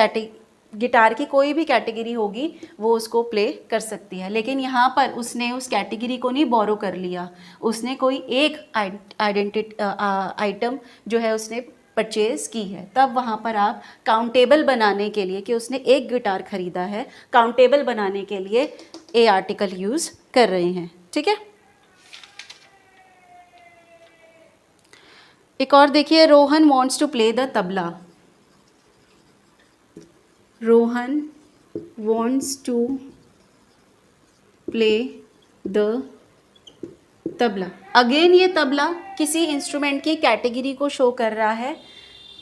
Speaker 1: गिटार की कोई भी कैटेगरी होगी वो उसको प्ले कर सकती है। लेकिन यहाँ पर उसने उस कैटेगरी को नहीं बोरो कर लिया, उसने कोई एक आइटम जो है उसने परचेज़ की है। तब वहाँ पर आप काउंटेबल बनाने के लिए कि उसने एक गिटार ख़रीदा है, काउंटेबल बनाने के लिए ए आर्टिकल यूज़ कर रहे हैं। ठीक है, एक और देखिए, Rohan wants to play the tabla. Rohan wants to play the tabla. Again ये तबला किसी इंस्ट्रूमेंट की कैटेगरी को शो कर रहा है।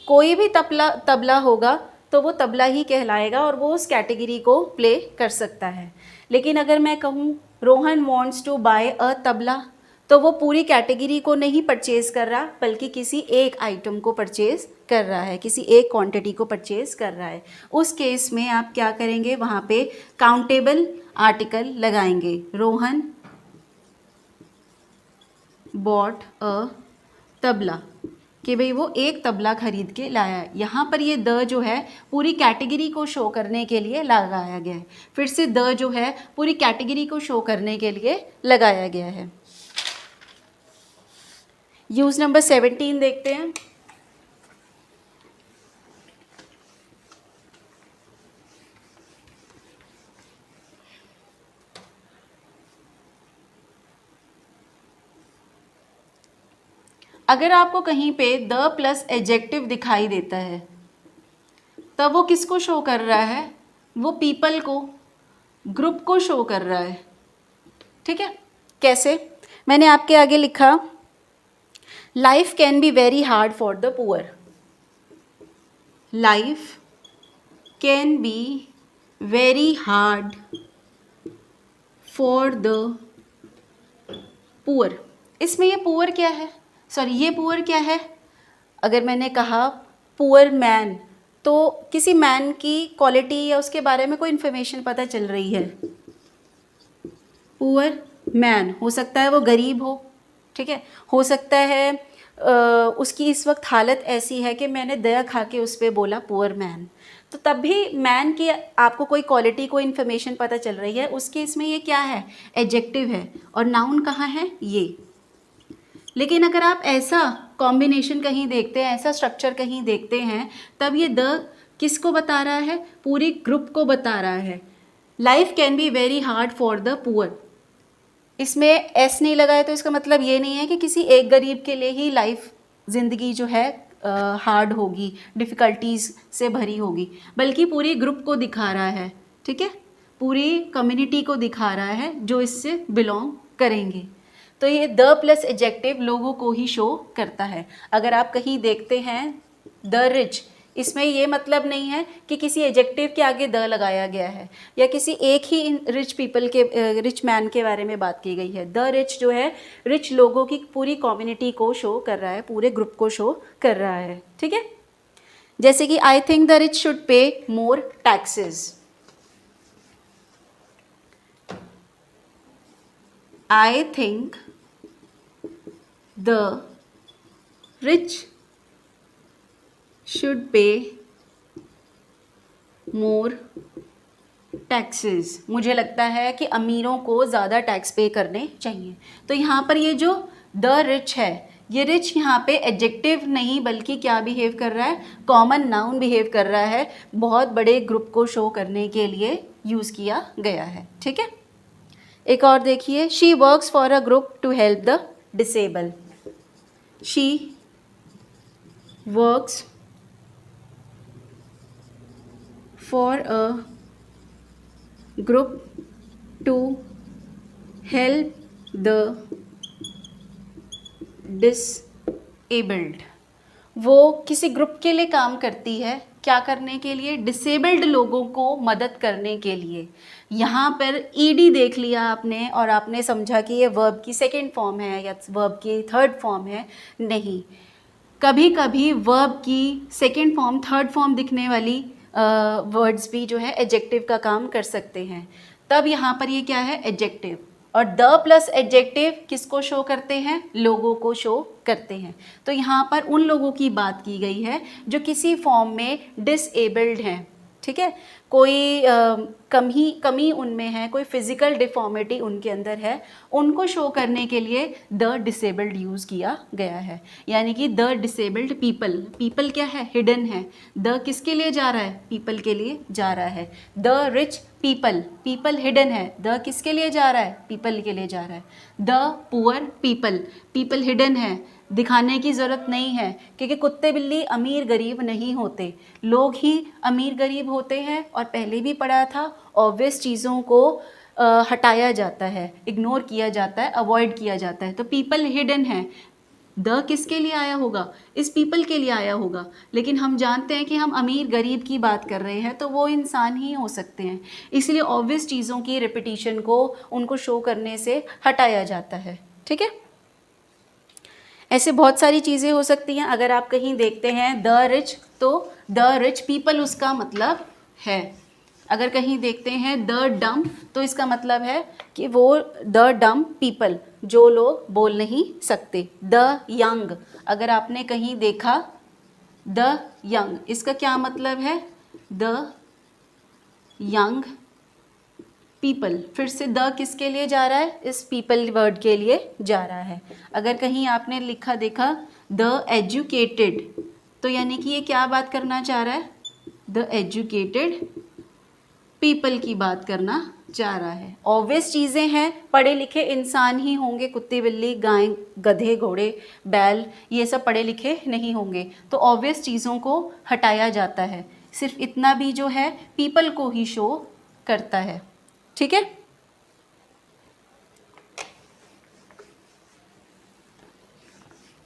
Speaker 1: कोई भी तबला होगा तो वो तबला ही कहलाएगा और वो उस कैटेगरी को प्ले कर सकता है। लेकिन अगर मैं कहूँ रोहन वॉन्ट्स टू बाय अ तबला, तो वो पूरी कैटेगरी को नहीं परचेज़ कर रहा, बल्कि किसी एक आइटम को परचेज़ कर रहा है, किसी एक क्वांटिटी को परचेज़ कर रहा है। उस केस में आप क्या करेंगे? वहाँ पे काउंटेबल आर्टिकल लगाएंगे। रोहन बॉट अ तबला, कि भाई वो एक तबला खरीद के लाया है। यहाँ पर ये द जो है पूरी कैटेगरी को शो करने के लिए लगाया गया है। फिर से द जो है पूरी कैटेगरी को शो करने के लिए लगाया गया है। यूज नंबर 17 देखते हैं। अगर आपको कहीं पे द प्लस एडजेक्टिव दिखाई देता है तब वो किसको शो कर रहा है? वो पीपल को, ग्रुप को शो कर रहा है। ठीक है, कैसे? मैंने आपके आगे लिखा, life can be very hard for the poor. Life can be very hard for the poor. इसमें ये पुअर क्या है? सॉरी, ये पुअर क्या है? अगर मैंने कहा पुअर मैन, तो किसी मैन की क्वालिटी या उसके बारे में कोई इन्फॉर्मेशन पता चल रही है। पुअर मैन, हो सकता है वो गरीब हो, ठीक है, हो सकता है उसकी इस वक्त हालत ऐसी है कि मैंने दया खा के उस पर बोला पुअर मैन, तो तब भी मैन की आपको कोई क्वालिटी, कोई इन्फॉर्मेशन पता चल रही है, उसके इसमें ये क्या है, एडजेक्टिव है, और नाउन कहाँ है, ये। लेकिन अगर आप ऐसा कॉम्बिनेशन कहीं देखते हैं, ऐसा स्ट्रक्चर कहीं देखते हैं, तब ये द किसको बता रहा है, पूरी ग्रुप को बता रहा है। Life can be very hard for the poor, इसमें एस नहीं लगा है तो इसका मतलब ये नहीं है कि किसी एक गरीब के लिए ही लाइफ, ज़िंदगी जो है हार्ड होगी, डिफ़िकल्टीज़ से भरी होगी, बल्कि पूरी ग्रुप को दिखा रहा है, ठीक है, पूरी कम्युनिटी को दिखा रहा है जो इससे बिलोंग करेंगे। तो ये द प्लस एडजेक्टिव लोगों को ही शो करता है। अगर आप कहीं देखते हैं द रिच, इसमें ये मतलब नहीं है कि किसी एडजेक्टिव के आगे द लगाया गया है या किसी एक ही रिच पीपल के, रिच मैन के बारे में बात की गई है। द रिच जो है, रिच लोगों की पूरी कम्युनिटी को शो कर रहा है, पूरे ग्रुप को शो कर रहा है, ठीक है। जैसे कि I think the rich should pay more taxes, I think the rich should pay more taxes, मुझे लगता है कि अमीरों को ज़्यादा टैक्स पे करने चाहिए। तो यहाँ पर ये जो द रिच है, ये रिच यहाँ पे एडजेक्टिव नहीं बल्कि क्या बिहेव कर रहा है, कॉमन नाउन बिहेव कर रहा है, बहुत बड़े ग्रुप को शो करने के लिए यूज़ किया गया है, ठीक है। एक और देखिए, she works for a group to help the disable, she works for a group to help the disabled, वो किसी ग्रुप के लिए काम करती है, क्या करने के लिए, डिसेबल्ड लोगों को मदद करने के लिए। यहाँ पर ईडी देख लिया आपने और आपने समझा कि ये वर्ब की सेकंड फॉर्म है या वर्ब की थर्ड फॉर्म है, नहीं, कभी कभी वर्ब की सेकंड फॉर्म, थर्ड फॉर्म दिखने वाली वर्ड्स भी जो है एडजेक्टिव का काम कर सकते हैं। तब यहाँ पर ये क्या है, एडजेक्टिव, और द प्लस एडजेक्टिव किसको शो करते हैं, लोगों को शो करते हैं। तो यहाँ पर उन लोगों की बात की गई है जो किसी फॉर्म में डिसेबल्ड हैं, ठीक है, कोई कमी उनमें है, कोई फिजिकल डिफॉर्मिटी उनके अंदर है, उनको शो करने के लिए द डिसेबल्ड यूज़ किया गया है। यानी कि द डिसेबल्ड पीपल, पीपल क्या है, हिडन है, द किसके लिए जा रहा है, पीपल के लिए जा रहा है। The rich people, people hidden है, द किसके लिए जा रहा है, पीपल के लिए जा रहा है। The poor people, people hidden है, दिखाने की ज़रूरत नहीं है, क्योंकि कुत्ते बिल्ली अमीर गरीब नहीं होते, लोग ही अमीर गरीब होते हैं। और पहले भी पढ़ा था, ऑब्वियस चीज़ों को हटाया जाता है, इग्नोर किया जाता है, अवॉइड किया जाता है। तो पीपल हिडन है, द किसके लिए आया होगा, इस पीपल के लिए आया होगा, लेकिन हम जानते हैं कि हम अमीर गरीब की बात कर रहे हैं, तो वो इंसान ही हो सकते हैं, इसलिए ऑब्वियस चीज़ों की रिपीटिशन को, उनको शो करने से हटाया जाता है, ठीक है। ऐसे बहुत सारी चीज़ें हो सकती हैं। अगर आप कहीं देखते हैं द रिच, तो द रिच पीपल उसका मतलब है। अगर कहीं देखते हैं द डम, तो इसका मतलब है कि वो द डम पीपल, जो लोग बोल नहीं सकते। द यंग, अगर आपने कहीं देखा द यंग, इसका क्या मतलब है, द यंग पीपल, फिर से द किसके लिए जा रहा है, इस पीपल वर्ड के लिए जा रहा है। अगर कहीं आपने लिखा देखा द एजुकेटेड, तो यानी कि ये क्या बात करना चाह रहा है, द एजुकेटेड पीपल की बात करना चाह रहा है। ऑब्वियस चीज़ें हैं, पढ़े लिखे इंसान ही होंगे, कुत्ते बिल्ली गाय गधे घोड़े बैल ये सब पढ़े लिखे नहीं होंगे, तो ऑब्वियस चीज़ों को हटाया जाता है। सिर्फ इतना भी जो है पीपल को ही शो करता है, ठीक है।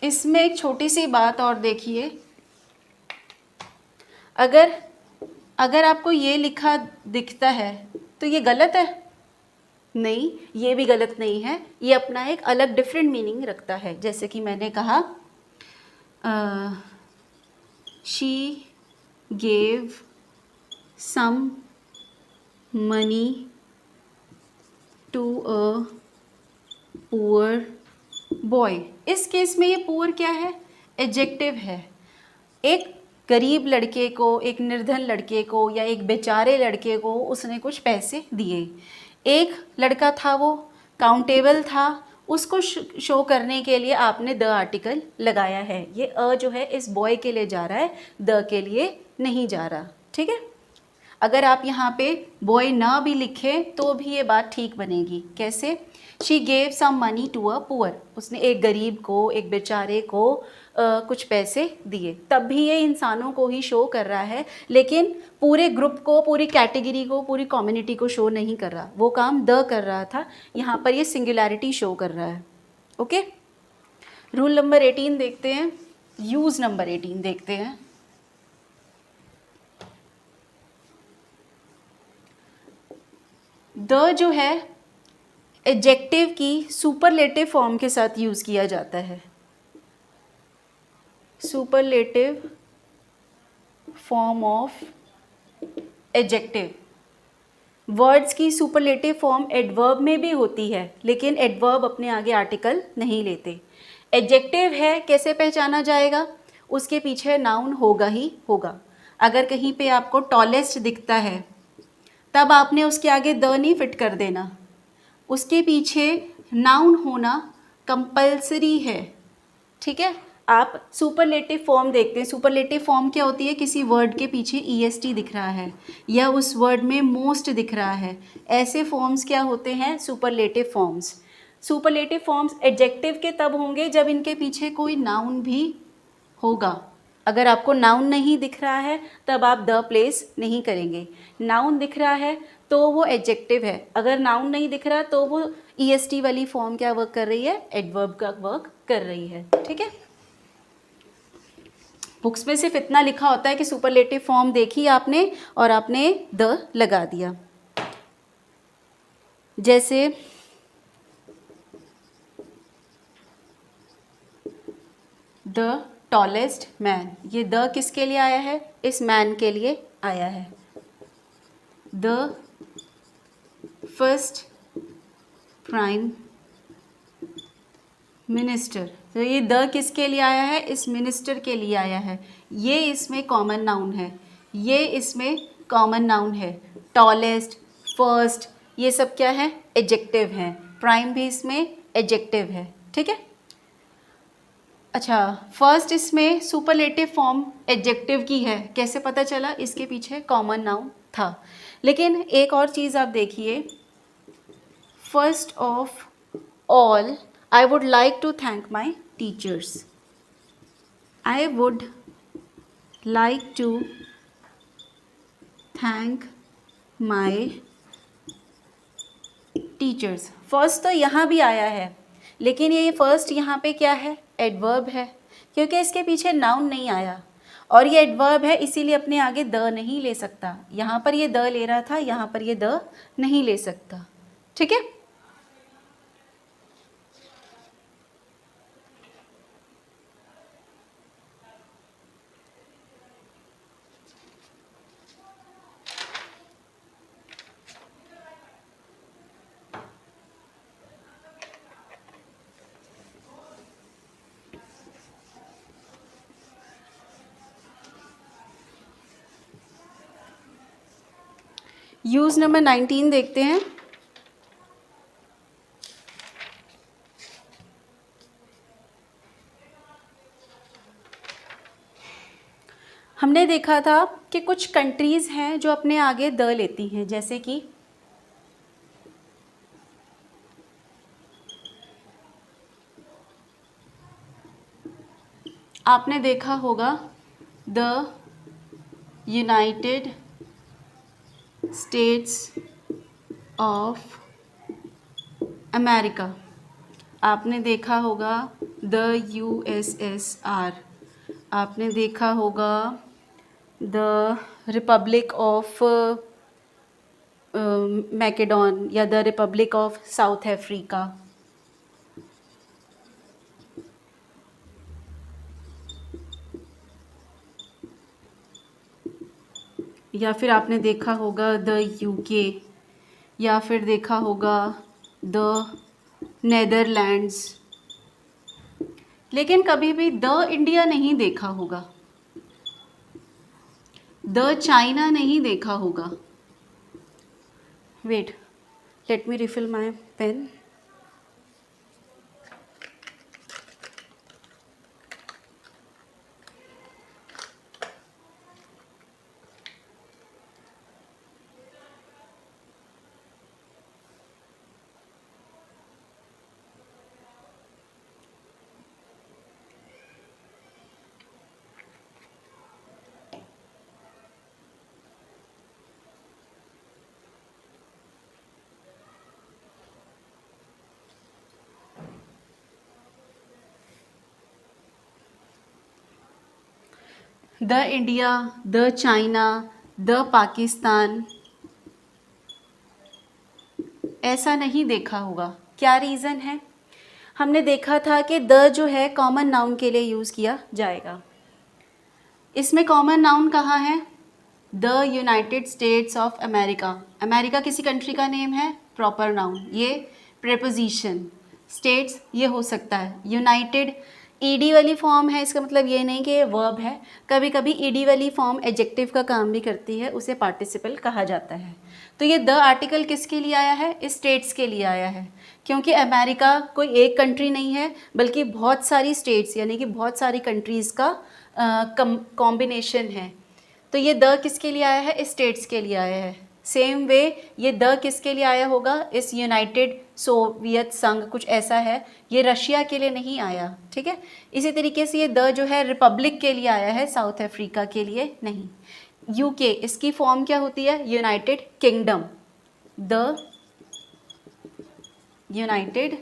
Speaker 1: इसमें एक छोटी सी बात और देखिए, अगर आपको ये लिखा दिखता है तो ये गलत है, नहीं, ये भी गलत नहीं है, ये अपना एक अलग डिफरेंट मीनिंग रखता है। जैसे कि मैंने कहा she gave some money to a poor boy, इस केस में ये पुअर क्या है, एडजेक्टिव है। एक गरीब लड़के को, एक निर्धन लड़के को या एक बेचारे लड़के को उसने कुछ पैसे दिए। एक लड़का था वो काउंटेबल था, उसको शो करने के लिए आपने द आर्टिकल लगाया है। ये अ जो है इस बॉय के लिए जा रहा है, द के लिए नहीं जा रहा। ठीक है, अगर आप यहाँ पे बॉय ना भी लिखें तो भी ये बात ठीक बनेगी। कैसे, she gave some money to a poor, उसने एक गरीब को, एक बेचारे को कुछ पैसे दिए, तब भी ये इंसानों को ही शो कर रहा है, लेकिन पूरे ग्रुप को, पूरी कैटेगरी को, पूरी कम्युनिटी को शो नहीं कर रहा। वो काम द कर रहा था, यहाँ पर ये सिंगुलैरिटी शो कर रहा है। ओके, रूल नंबर 18 देखते हैं, यूज़ नंबर 18 देखते हैं। द जो है एडजेक्टिव की सुपरलेटिव फॉर्म के साथ यूज़ किया जाता है। Superlative form of adjective. Words की सुपरलेटिव फॉर्म एडवर्ब में भी होती है, लेकिन एडवर्ब अपने आगे आर्टिकल नहीं लेते। एडजेक्टिव है, कैसे पहचाना जाएगा, उसके पीछे नाउन होगा ही होगा। अगर कहीं पे आपको टॉलेस्ट दिखता है तब आपने उसके आगे द नहीं फिट कर देना, उसके पीछे नाउन होना कंपल्सरी है। ठीक है, आप सुपरलेटिव फॉर्म देखते हैं। सुपरलेटिव फॉर्म क्या होती है, किसी वर्ड के पीछे ईएसटी दिख रहा है या उस वर्ड में मोस्ट दिख रहा है, ऐसे फॉर्म्स क्या होते हैं, superlative forms. Superlative forms adjective के तब होंगे जब इनके पीछे कोई नाउन भी होगा। अगर आपको नाउन नहीं दिख रहा है तब आप द प्लेस नहीं करेंगे। नाउन दिख रहा है तो वो एडजेक्टिव है, अगर नाउन नहीं दिख रहा तो वो ईएसटी वाली फॉर्म क्या वर्क कर रही है, एडवर्ब का वर्क कर रही है। ठीक है, बुक्स में सिर्फ इतना लिखा होता है कि सुपरलेटिव फॉर्म देखी आपने और आपने द लगा दिया। जैसे द टॉलेस्ट मैन, ये द किसके लिए आया है, इस मैन के लिए आया है। द फर्स्ट प्राइम मिनिस्टर, तो ये द किसके लिए आया है, इस मिनिस्टर के लिए आया है। ये इसमें कॉमन नाउन है, ये इसमें कॉमन नाउन है। टॉलेस्ट, फर्स्ट, ये सब क्या है, एडजेक्टिव है। प्राइम भी इसमें एडजेक्टिव है। ठीक है, अच्छा, फर्स्ट इसमें सुपरलेटिव फॉर्म एडजेक्टिव की है, कैसे पता चला, इसके पीछे कॉमन नाउन था। लेकिन एक और चीज़ आप देखिए, first of all I would like to thank my teachers. I would like to thank my teachers. First तो यहाँ भी आया है, लेकिन ये फर्स्ट यहाँ पे क्या है, एडवर्ब है, क्योंकि इसके पीछे नाउन नहीं आया और ये एडवर्ब है, इसीलिए अपने आगे द नहीं ले सकता। यहाँ पर ये द ले रहा था, यहाँ पर ये द नहीं ले सकता। ठीक है, यूज़ नंबर 19 देखते हैं। हमने देखा था कि कुछ कंट्रीज़ हैं जो अपने आगे द लेती हैं, जैसे कि आपने देखा होगा the United states of America, आपने देखा होगा द USSR, आपने देखा होगा द रिपब्लिक ऑफ मैकेडोन या the Republic of south Africa. या फिर आपने देखा होगा द UK, या फिर देखा होगा द नेदरलैंड्स, लेकिन कभी भी द इंडिया नहीं देखा होगा, द चाइना नहीं देखा होगा। Wait, let me refill my pen. The India, the China, the Pakistan, ऐसा नहीं देखा होगा। क्या रीज़न है? हमने देखा था कि द जो है कॉमन नाउन के लिए यूज़ किया जाएगा। इसमें कॉमन नाउन कहाँ है? The United states of America. America किसी कंट्री का नेम है, प्रॉपर नाउन, ये प्रेपोजिशन। स्टेट्स ये हो सकता है। यूनाइटेड ईडी वाली फॉर्म है, इसका मतलब ये नहीं कि ये वर्ब है। कभी कभी ईडी वाली फॉर्म एडजेक्टिव का काम भी करती है, उसे पार्टिसिपल कहा जाता है। तो ये द आर्टिकल किसके लिए आया है? स्टेट्स के लिए आया है, क्योंकि अमेरिका कोई एक कंट्री नहीं है, बल्कि बहुत सारी स्टेट्स यानी कि बहुत सारी कंट्रीज़ का कॉम्बिनेशन है। तो ये द किसके लिए आया है? स्टेट्स के लिए आया है। सेम वे ये द किसके लिए आया होगा? इस यूनाइटेड सोवियत संघ कुछ ऐसा है, ये रशिया के लिए नहीं आया, ठीक है। इसी तरीके से ये द जो है रिपब्लिक के लिए आया है, साउथ अफ्रीका के लिए नहीं। यूके, इसकी फॉर्म क्या होती है? United kingdom. The United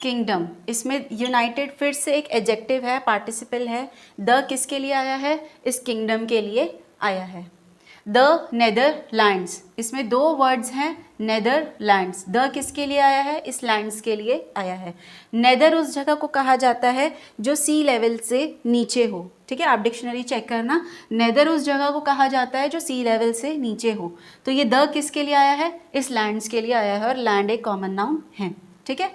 Speaker 1: kingdom, इसमें यूनाइटेड फिर से एक एडजेक्टिव है, पार्टिसिपल है। द किसके लिए आया है? इस किंगडम के लिए आया है। द नेदरलैंड्स, इसमें दो वर्ड्स हैं, नेदरलैंड्स। द किसके लिए आया है? इस लैंड्स के लिए आया है। नेदर उस जगह को कहा जाता है जो सी लेवल से नीचे हो, ठीक है। आप डिक्शनरी चेक करना, नेदर उस जगह को कहा जाता है जो सी लेवल से नीचे हो। तो ये द किसके लिए आया है? इस लैंड्स के लिए आया है, और लैंड एक कॉमन नाउन है, ठीक है।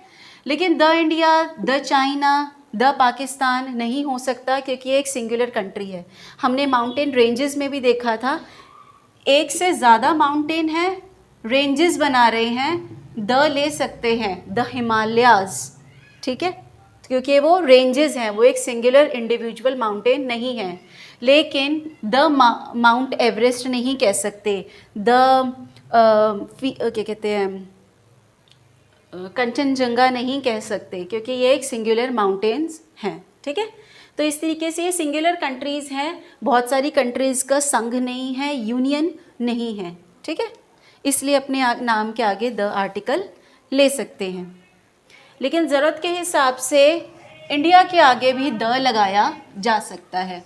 Speaker 1: लेकिन the India, the China, the Pakistan नहीं हो सकता, क्योंकि ये एक सिंगुलर कंट्री है। हमने माउंटेन रेंजेस में भी देखा था, एक से ज़्यादा माउंटेन है, रेंजेस बना रहे हैं, द ले सकते हैं, द हिमालयाज़, ठीक है, क्योंकि वो रेंजेस हैं, वो एक सिंगुलर इंडिविजुअल माउंटेन नहीं है। लेकिन द माउंट एवरेस्ट नहीं कह सकते, द क्या कहते हैं, कंचनजंगा नहीं कह सकते, क्योंकि ये एक सिंगुलर माउंटेन्स हैं, ठीक है। तो इस तरीके से ये सिंगुलर कंट्रीज़ हैं, बहुत सारी कंट्रीज़ का संघ नहीं है, यूनियन नहीं है, ठीक है। इसलिए अपने नाम के आगे द आर्टिकल ले सकते हैं। लेकिन ज़रूरत के हिसाब से इंडिया के आगे भी द लगाया जा सकता है,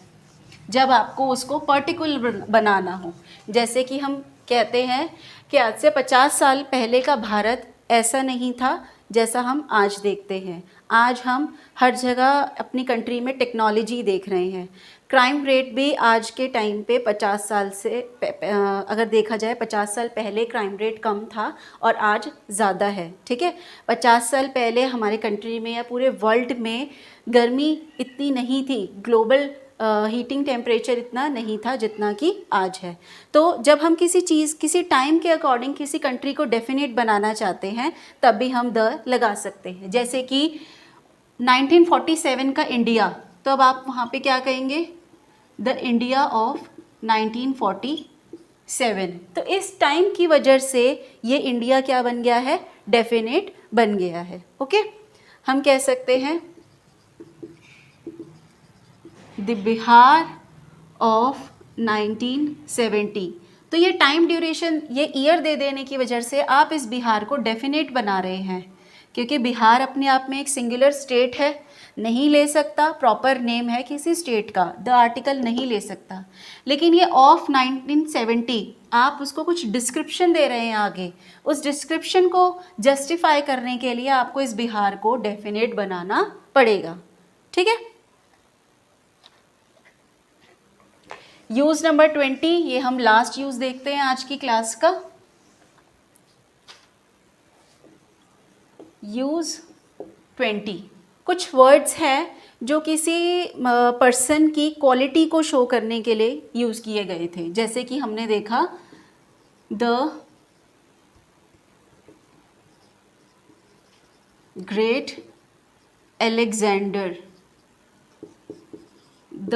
Speaker 1: जब आपको उसको पर्टिकुलर बनाना हो। जैसे कि हम कहते हैं कि आज से 50 साल पहले का भारत ऐसा नहीं था जैसा हम आज देखते हैं। आज हम हर जगह अपनी कंट्री में टेक्नोलॉजी देख रहे हैं। क्राइम रेट भी आज के टाइम पे 50 साल से अगर देखा जाए, 50 साल पहले क्राइम रेट कम था और आज ज़्यादा है, ठीक है। 50 साल पहले हमारे कंट्री में या पूरे वर्ल्ड में गर्मी इतनी नहीं थी, ग्लोबल हीटिंग टेम्परेचर इतना नहीं था जितना कि आज है। तो जब हम किसी चीज़, किसी टाइम के अकॉर्डिंग किसी कंट्री को डेफिनेट बनाना चाहते हैं, तब भी हम द लगा सकते हैं। जैसे कि 1947 का इंडिया, तो अब आप वहाँ पे क्या कहेंगे? The India of 1947। तो इस टाइम की वजह से ये इंडिया क्या बन गया है? डेफिनेट बन गया है, ओके। हम कह सकते हैं द बिहार ऑफ 1970। तो ये टाइम ड्यूरेशन, ये ईयर दे देने की वजह से आप इस बिहार को डेफिनेट बना रहे हैं, क्योंकि बिहार अपने आप में एक सिंगुलर स्टेट है, नहीं ले सकता, प्रॉपर नेम है किसी स्टेट का, द आर्टिकल नहीं ले सकता। लेकिन ये ऑफ 1970, आप उसको कुछ डिस्क्रिप्शन दे रहे हैं आगे, उस डिस्क्रिप्शन को जस्टिफाई करने के लिए आपको इस बिहार को डेफिनेट बनाना पड़ेगा, ठीक है। यूज नंबर 20, ये हम लास्ट यूज देखते हैं आज की क्लास का। यूज 20, कुछ वर्ड्स हैं जो किसी पर्सन की क्वालिटी को शो करने के लिए यूज़ किए गए थे। जैसे कि हमने देखा the great Alexander, the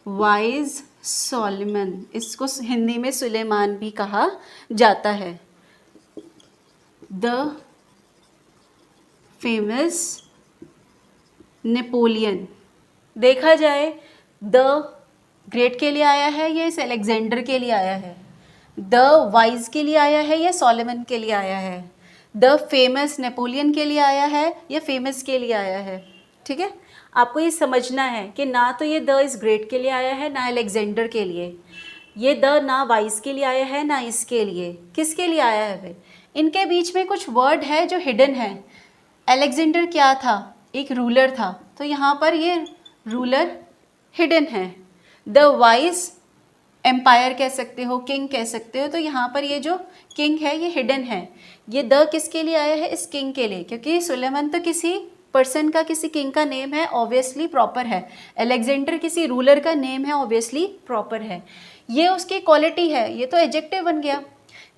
Speaker 1: wise Solomon, इसको हिंदी में सुलेमान भी कहा जाता है, द फेमस नेपोलियन। देखा जाए द ग्रेट के लिए आया है या इस अलेक्जेंडर के लिए आया है, द वाइज के लिए आया है या सॉलोमन के लिए आया है, द फेमस नेपोलियन के लिए आया है या फेमस के लिए आया है। ठीक है, आपको ये समझना है कि ना तो ये द इस ग्रेट के लिए आया है ना अलेक्जेंडर के लिए, ये द ना वाइज के लिए आया है ना इसके लिए, किसके लिए आया है भाई? इनके बीच में कुछ वर्ड है जो हिडन है। अलेक्जेंडर क्या था? एक रूलर था, तो यहाँ पर ये रूलर हिडन है। द वाइज एम्पायर कह सकते हो, किंग कह सकते हो, तो यहाँ पर ये जो किंग है ये हिडन है। ये द किसके लिए आया है? इस किंग के लिए, क्योंकि सुलेमान तो किसी पर्सन का, किसी किंग का नेम है, ऑब्वियसली प्रॉपर है। अलेक्जेंडर किसी रूलर का नेम है, ऑब्वियसली प्रॉपर है। ये उसकी क्वालिटी है, ये तो एडजेक्टिव बन गया।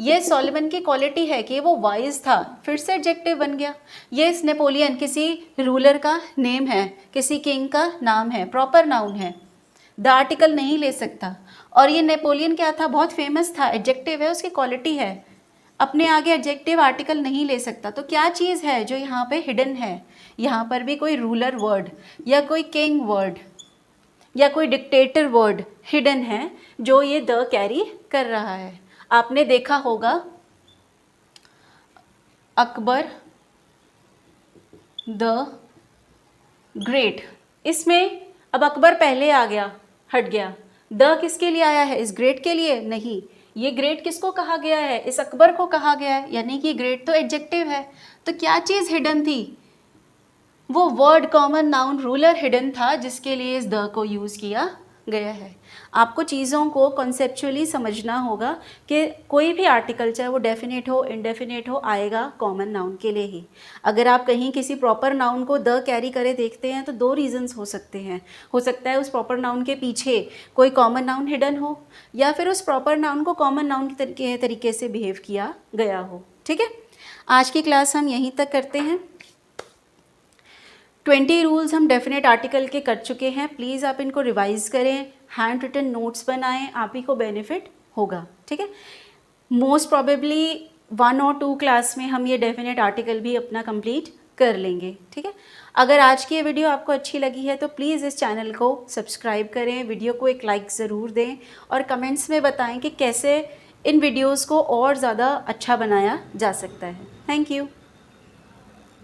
Speaker 1: ये सॉलोमन की क्वालिटी है कि वो वाइज था, फिर से एडजेक्टिव बन गया। ये इस नेपोलियन किसी रूलर का नेम है, किसी किंग का नाम है, प्रॉपर नाउन है, द आर्टिकल नहीं ले सकता। और ये नेपोलियन क्या था? बहुत फेमस था, एडजेक्टिव है, उसकी क्वालिटी है, अपने आगे एडजेक्टिव आर्टिकल नहीं ले सकता। तो क्या चीज़ है जो यहाँ पे हिडन है? यहाँ पर भी कोई रूलर वर्ड या कोई किंग वर्ड या कोई डिक्टेटर वर्ड हिडन है जो ये द कैरी कर रहा है। आपने देखा होगा अकबर द ग्रेट, इसमें अब अकबर पहले आ गया, हट गया। द किसके लिए आया है? इस ग्रेट के लिए नहीं, ये ग्रेट किसको कहा गया है? इस अकबर को कहा गया है, यानी कि ग्रेट तो एडजेक्टिव है। तो क्या चीज़ हिडन थी? वो word common noun ruler hidden था जिसके लिए इस द को यूज़ किया गया है। आपको चीज़ों को कॉन्सेप्चुअली समझना होगा कि कोई भी आर्टिकल, चाहे वो डेफिनेट हो इंडेफिनेट हो, आएगा कॉमन नाउन के लिए ही। अगर आप कहीं किसी प्रॉपर नाउन को द कैरी करे देखते हैं तो दो रीजंस हो सकते हैं। हो सकता है उस प्रॉपर नाउन के पीछे कोई कॉमन नाउन हिडन हो, या फिर उस प्रॉपर नाउन को कॉमन नाउन के तरीके से बिहेव किया गया हो। ठीक है, आज की क्लास हम यहीं तक करते हैं। 20 रूल्स हम डेफिनेट आर्टिकल के कर चुके हैं। प्लीज़ आप इनको रिवाइज करें, हैंड रिटन नोट्स बनाएं, आप ही को बेनिफिट होगा। ठीक है, मोस्ट प्रॉबेबली 1 और 2 क्लास में हम ये डेफिनेट आर्टिकल भी अपना कंप्लीट कर लेंगे। ठीक है, अगर आज की ये वीडियो आपको अच्छी लगी है तो प्लीज़ इस चैनल को सब्सक्राइब करें, वीडियो को एक लाइक ज़रूर दें और कमेंट्स में बताएं कि कैसे इन वीडियोज़ को और ज़्यादा अच्छा बनाया जा सकता है। Thank you.